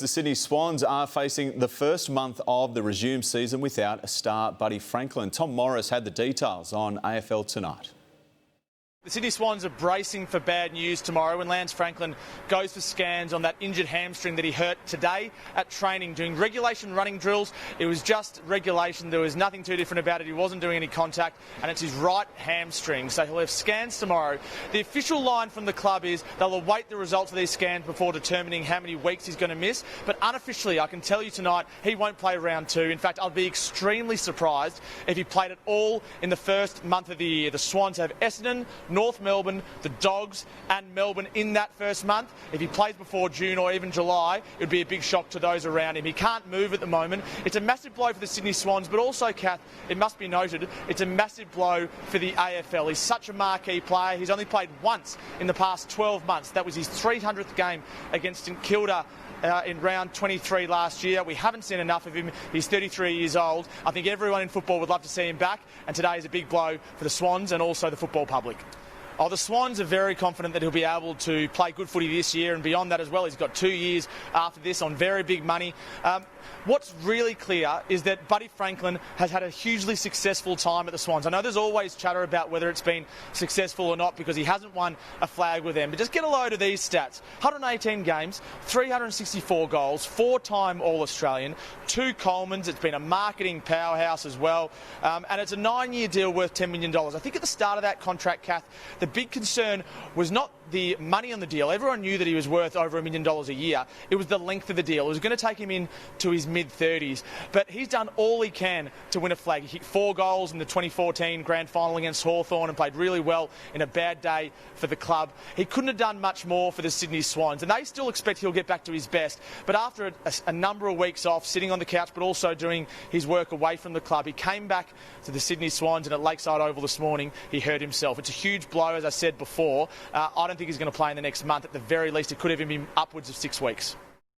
The Sydney Swans are facing the first month of the resumed season without a star Buddy Franklin. Tom Morris had the details on AFL Tonight. The Sydney Swans are bracing for bad news tomorrow when Lance Franklin goes for scans on that injured hamstring that he hurt today at training doing regulation running drills. It was just regulation. There was nothing too different about it. He wasn't doing any contact, and it's his right hamstring. So he'll have scans tomorrow. The official line from the club is they'll await the results of these scans before determining how many weeks he's going to miss. But unofficially, I can tell you tonight, he won't play round two. In fact, I'll be extremely surprised if he played at all in the first month of the year. The Swans have Essendon, North Melbourne, the Dogs and Melbourne in that first month. If he plays before June or even July, it would be a big shock to those around him. He can't move at the moment. It's a massive blow for the Sydney Swans, but also, Kath, it must be noted, it's a massive blow for the AFL. He's such a marquee player. He's only played once in the past 12 months. That was his 300th game against St Kilda in round 23 last year. We haven't seen enough of him. He's 33 years old. I think everyone in football would love to see him back, and today is a big blow for the Swans and also the football public. Oh, the Swans are very confident that he'll be able to play good footy this year and beyond that as well. He's got 2 years after this on very big money. What's really clear is that Buddy Franklin has had a hugely successful time at the Swans. I know there's always chatter about whether it's been successful or not because he hasn't won a flag with them. But just get a load of these stats. 118 games, 364 goals, 4-time All-Australian, 2 Colemans. It's been a marketing powerhouse as well. And it's a 9-year deal worth $10 million. I think at the start of that contract, Kath, the big concern was not the money on the deal. Everyone knew that he was worth over $1 million a year. It was the length of the deal. It was going to take him into his mid-30s. But he's done all he can to win a flag. He hit 4 goals in the 2014 grand final against Hawthorn and played really well in a bad day for the club. He couldn't have done much more for the Sydney Swans, and they still expect he'll get back to his best. But after a number of weeks off, sitting on the couch, but also doing his work away from the club, he came back to the Sydney Swans, and at Lakeside Oval this morning, he hurt himself. It's a huge blow, as I said before. I don't think he's going to play in the next month. At the very least, it could even be upwards of 6 weeks.